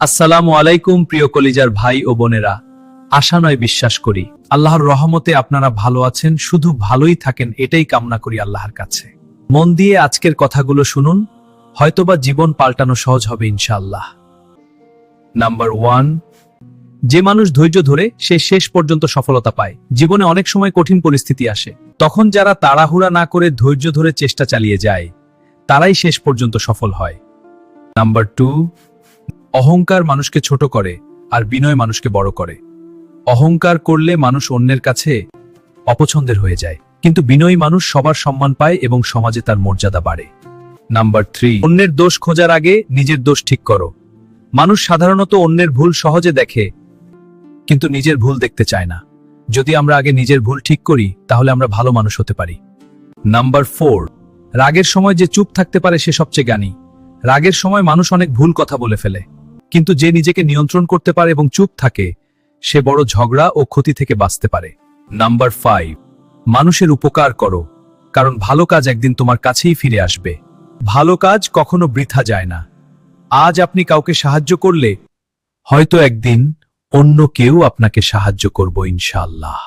আসসালামু আলাইকুম প্রিয় কলিজার ভাই ও বোনেরা, আশা নয় বিশ্বাস করি আল্লাহর রহমতে আপনারা ভালো আছেন, শুধু ভালোই থাকেন এটাই কামনা করি আল্লাহর কাছে। মন দিয়ে আজকের কথাগুলো শুনুন, হয়তোবা জীবন পাল্টানো সহজ হবে ইনশাআল্লাহ। নাম্বার 1, যে মানুষ ধৈর্য ধরে সে শেষ পর্যন্ত সফলতা পায়। জীবনে অনেক সময় কঠিন পরিস্থিতি আসে, তখন যারা তাড়াহুড়া না করে ধৈর্য ধরে চেষ্টা চালিয়ে যায় তারাই শেষ পর্যন্ত সফল হয়। নাম্বার 2, অহংকার মানুষকে ছোট করে আর বিনয় মানুষকে বড় করে। অহংকার করলে মানুষ অন্যের কাছে অপছন্দের হয়ে যায়, কিন্তু বিনয়ী মানুষ সবার সম্মান পায় এবং সমাজে তার মর্যাদা বাড়ে। নাম্বার 3, অন্যের দোষ খোঁজার আগে নিজের দোষ ঠিক করো। মানুষ সাধারণত অন্যের ভুল সহজে দেখে কিন্তু নিজের ভুল দেখতে চায় না। যদি আমরা আগে নিজের ভুল ঠিক করি তাহলে আমরা ভালো মানুষ হতে পারি। নাম্বার 4, রাগের সময় যে চুপ থাকতে পারে সে সবচেয়ে জ্ঞানী। রাগের সময় মানুষ অনেক ভুল কথা বলে ফেলে, কিন্তু যে নিজেকে নিয়ন্ত্রণ করতে পারে এবং চুপ থাকে সে বড় ঝগড়া ও ক্ষতি থেকে বাঁচতে পারে। নাম্বার 5, মানুষের উপকার করো, কারণ ভালো কাজ একদিন তোমার কাছেই ফিরে আসবে। ভালো কাজ কখনো বৃথা যায় না। আজ আপনি কাউকে সাহায্য করলে হয়তো একদিন অন্য কেউ আপনাকে সাহায্য করবে ইনশাআল্লাহ।